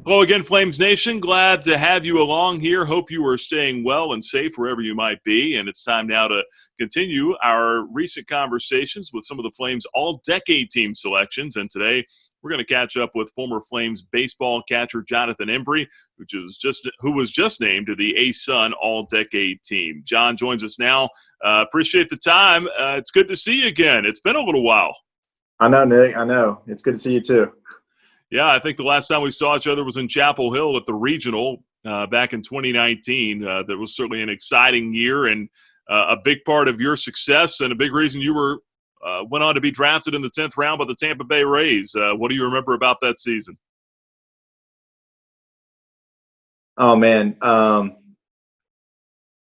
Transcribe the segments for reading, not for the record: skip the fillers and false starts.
Hello again, Flames Nation. Glad to have you along here. Hope you are staying well and safe wherever you might be. And it's time now to continue our recent conversations with some of the Flames All-Decade Team selections. And today we're going to catch up with former Flames baseball catcher Jonathan Embry, who was just named to the ASUN All-Decade Team. John joins us now. Appreciate the time. It's good to see you again. It's been a little while. I know, Nick. I know. It's good to see you too. Yeah, I think the last time we saw each other was in Chapel Hill at the regional back in 2019. That was certainly an exciting year and a big part of your success and a big reason you went on to be drafted in the 10th round by the Tampa Bay Rays. What do you remember about that season? Oh man,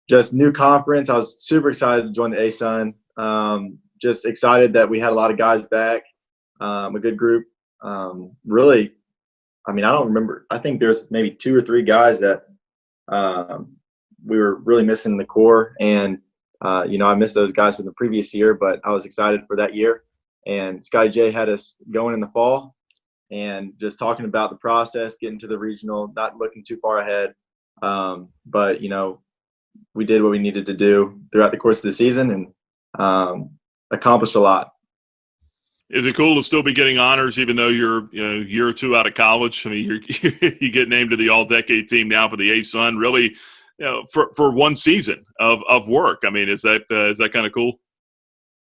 just new conference. I was super excited to join the ASUN. Just excited that we had a lot of guys back, a good group. Really, I mean, I don't remember. I think there's maybe 2 or 3 guys that we were really missing in the core. And, I missed those guys from the previous year, but I was excited for that year. And Scotty J had us going in the fall and just talking about the process, getting to the regional, not looking too far ahead. But, we did what we needed to do throughout the course of the season and accomplished a lot. Is it cool to still be getting honors even though you're a year or two out of college? I mean, you get named to the All-Decade Team now for the ASUN, really, for one season of work. I mean, is that kind of cool?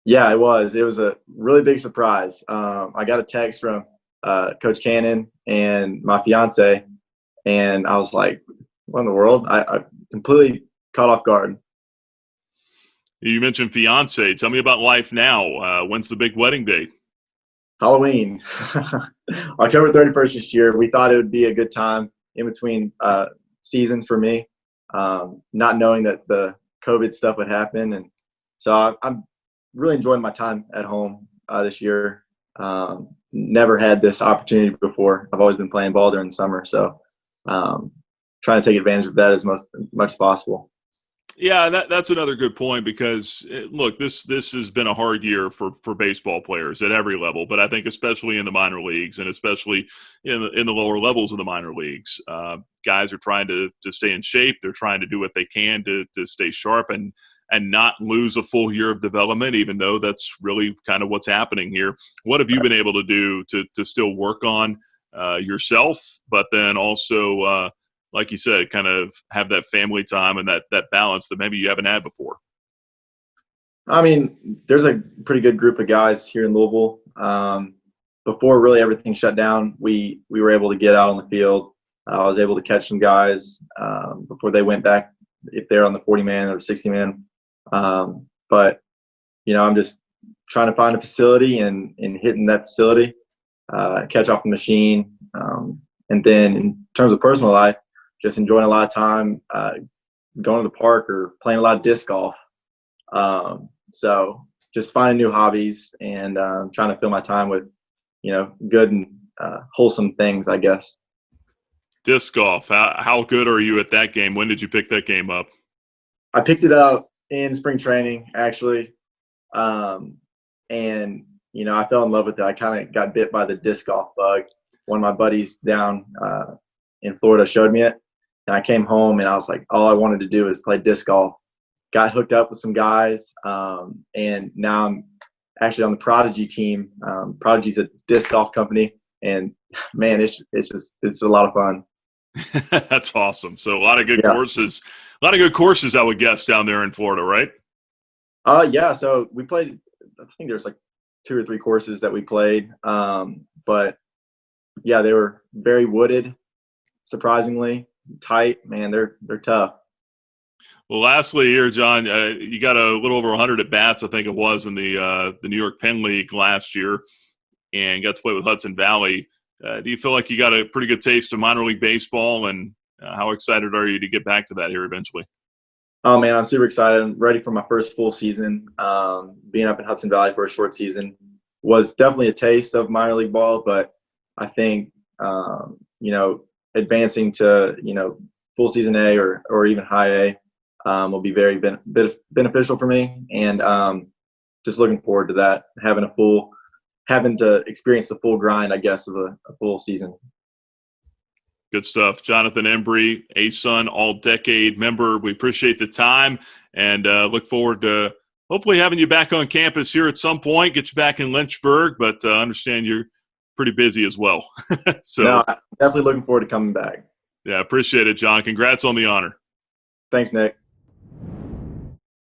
Yeah, it was. It was a really big surprise. I got a text from Coach Cannon and my fiance, and I was like, "What in the world?" I completely caught off guard. You mentioned fiance. Tell me about life now. When's the big wedding date? Halloween, October 31st this year. We thought it would be a good time in between seasons for me, not knowing that the COVID stuff would happen. And so I'm really enjoying my time at home this year. Never had this opportunity before. I've always been playing ball during the summer. So trying to take advantage of that as much as possible. Yeah, that's another good point because look, this has been a hard year for baseball players at every level, but I think especially in the minor leagues and especially in the lower levels of the minor leagues, guys are trying to stay in shape. They're trying to do what they can to stay sharp and not lose a full year of development, even though that's really kind of what's happening here. What have you been able to do to still work on yourself, but then also like you said, kind of have that family time and that balance that maybe you haven't had before? I mean, there's a pretty good group of guys here in Louisville. Before really everything shut down, we were able to get out on the field. I was able to catch some guys before they went back, if they're on the 40-man or 60-man. But, I'm just trying to find a facility and hitting that facility, catch off the machine. And then in terms of personal life, just enjoying a lot of time going to the park or playing a lot of disc golf. So just finding new hobbies and trying to fill my time with, good and wholesome things, I guess. Disc golf. How good are you at that game? When did you pick that game up? I picked it up in spring training, actually. And, I fell in love with it. I kind of got bit by the disc golf bug. One of my buddies down in Florida showed me it. And I came home and I was like, all I wanted to do is play disc golf. Got hooked up with some guys, and now I'm actually on the Prodigy team. Prodigy's a disc golf company, and man, it's a lot of fun. That's awesome. So a lot of good courses. A lot of good courses, I would guess, down there in Florida, right? Yeah. So we played. I think there's like 2 or 3 courses that we played, but yeah, they were very wooded. Surprisingly tight, man. They're tough. Well, lastly here, John, you got a little over 100 at bats, I think it was, in the New York Penn League last year, and got to play with Hudson Valley. Do you feel like you got a pretty good taste of minor league baseball, and how excited are you to get back to that here eventually? Oh man, I'm super excited. I'm ready for my first full season. Being up in Hudson Valley for a short season was definitely a taste of minor league ball, but I think advancing to full season A or even high A will be very beneficial for me, and just looking forward to that, having to experience the full grind, I guess, of a full season. Good stuff. Jonathan Embry, ASUN All-Decade member. We appreciate the time and look forward to hopefully having you back on campus here at some point, get you back in Lynchburg, but I understand you're pretty busy as well. So, no, I'm definitely looking forward to coming back. yeah, appreciate it, John. Congrats on the honor. Thanks, Nick.